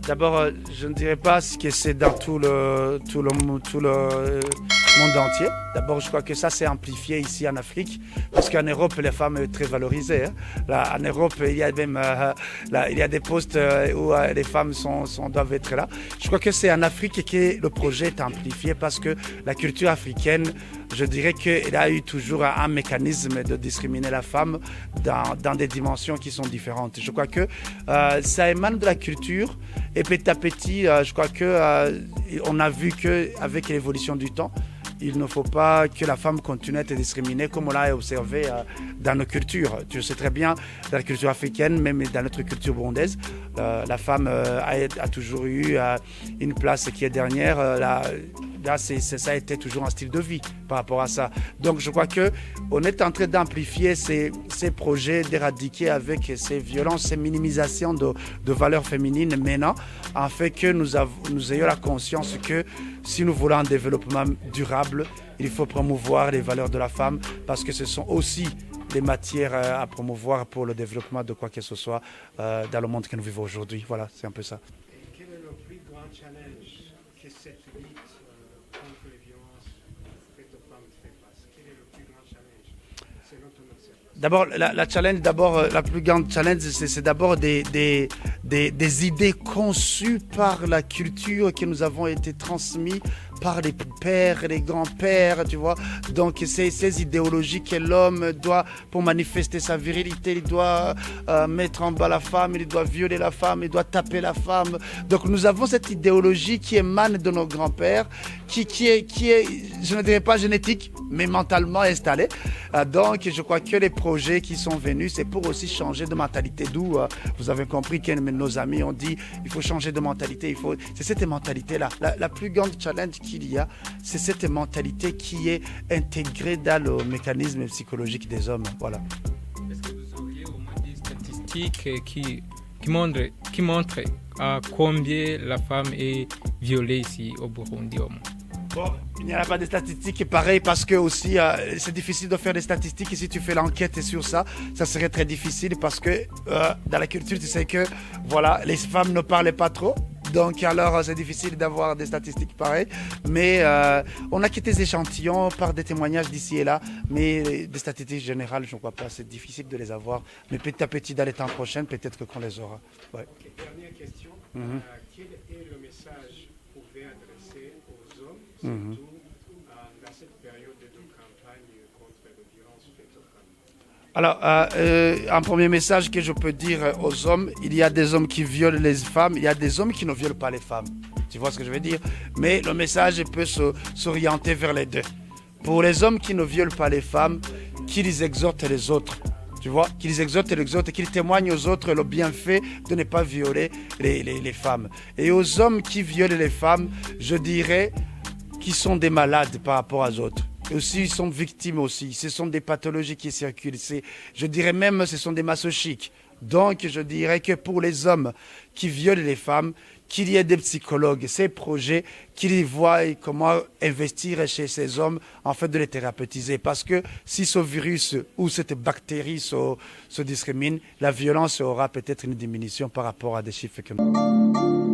D'abord, je ne dirais pas que c'est dans tout le monde entier. D'abord, je crois que ça s'est amplifié ici en Afrique, parce qu'en Europe, les femmes sont très valorisées. Hein. Là, en Europe, il y a même il y a des postes où les femmes doivent être là. Je crois que c'est en Afrique que le projet est amplifié, parce que la culture africaine, je dirais qu'il a eu toujours un mécanisme de discriminer la femme dans des dimensions qui sont différentes. Je crois que ça émane de la culture, et petit à petit, je crois que on a vu qu'avec l'évolution du temps, il ne faut pas que la femme continue à être discriminée comme on l'a observé dans nos cultures. Tu sais très bien, dans la culture africaine, même dans notre culture burundaise, la femme a toujours eu une place qui est dernière. Là, ça a été toujours un style de vie par rapport à ça. Donc je crois qu'on est en train d'amplifier ces projets, d'éradiquer avec ces violences, ces minimisations de valeurs féminines maintenant, en fait que nous ayons la conscience que si nous voulons un développement durable, il faut promouvoir les valeurs de la femme, parce que ce sont aussi des matières à promouvoir pour le développement de quoi que ce soit dans le monde que nous vivons aujourd'hui. Voilà, c'est un peu ça. Et quel est le plus grand challenge que cette lutte contre les violences faites aux femmes fait face? Quel est le plus grand challenge selon ton observation? D'abord, la plus grande challenge, c'est d'abord des idées conçues par la culture que nous avons été transmises par les pères, les grands-pères, tu vois. Donc, ces idéologies que l'homme doit, pour manifester sa virilité, il doit mettre en bas la femme, il doit violer la femme, il doit taper la femme. Donc, nous avons cette idéologie qui émane de nos grands-pères, qui est, je ne dirais pas génétique, mais mentalement installée. Donc, je crois que les projets qui sont venus, c'est pour aussi changer de mentalité. D'où vous avez compris que nos amis ont dit, il faut changer de mentalité. C'est cette mentalité-là. La plus grande challenge qu'il y a, c'est cette mentalité qui est intégrée dans le mécanisme psychologique des hommes. Voilà. Est-ce que vous auriez au moins des statistiques qui montrent à combien la femme est violée ici au Burundi au moins? Bon, il n'y a pas de statistiques pareilles, parce que aussi c'est difficile de faire des statistiques, et si tu fais l'enquête sur ça serait très difficile, parce que dans la culture, tu sais que voilà, les femmes ne parlent pas trop. Donc alors c'est difficile d'avoir des statistiques pareilles, mais on a quitté des échantillons par des témoignages d'ici et là, mais des statistiques générales, je ne crois pas, c'est difficile de les avoir, mais petit à petit dans les temps prochains, peut-être qu'on les aura. Ouais. Okay, dernière question. Quel est le message que vous pouvez adresser aux hommes, surtout dans cette période de campagne contre les violences faites aux femmes? Alors, un premier message que je peux dire aux hommes, il y a des hommes qui violent les femmes, il y a des hommes qui ne violent pas les femmes. Tu vois ce que je veux dire? Mais le message peut s'orienter vers les deux. Pour les hommes qui ne violent pas les femmes, qu'ils exhortent les autres. Tu vois? Qu'ils exhortent les autres et qu'ils témoignent aux autres le bienfait de ne pas violer les femmes. Et aux hommes qui violent les femmes, je dirais qu'ils sont des malades par rapport aux autres. Et aussi, ils sont victimes aussi. Ce sont des pathologies qui circulent. Je dirais même, ce sont des masochiques. Donc, je dirais que pour les hommes qui violent les femmes, qu'il y ait des psychologues, ces projets, qu'ils voient comment investir chez ces hommes, en fait, de les thérapeutiser. Parce que si ce virus ou cette bactérie se discrimine, la violence aura peut-être une diminution par rapport à des chiffres que nous...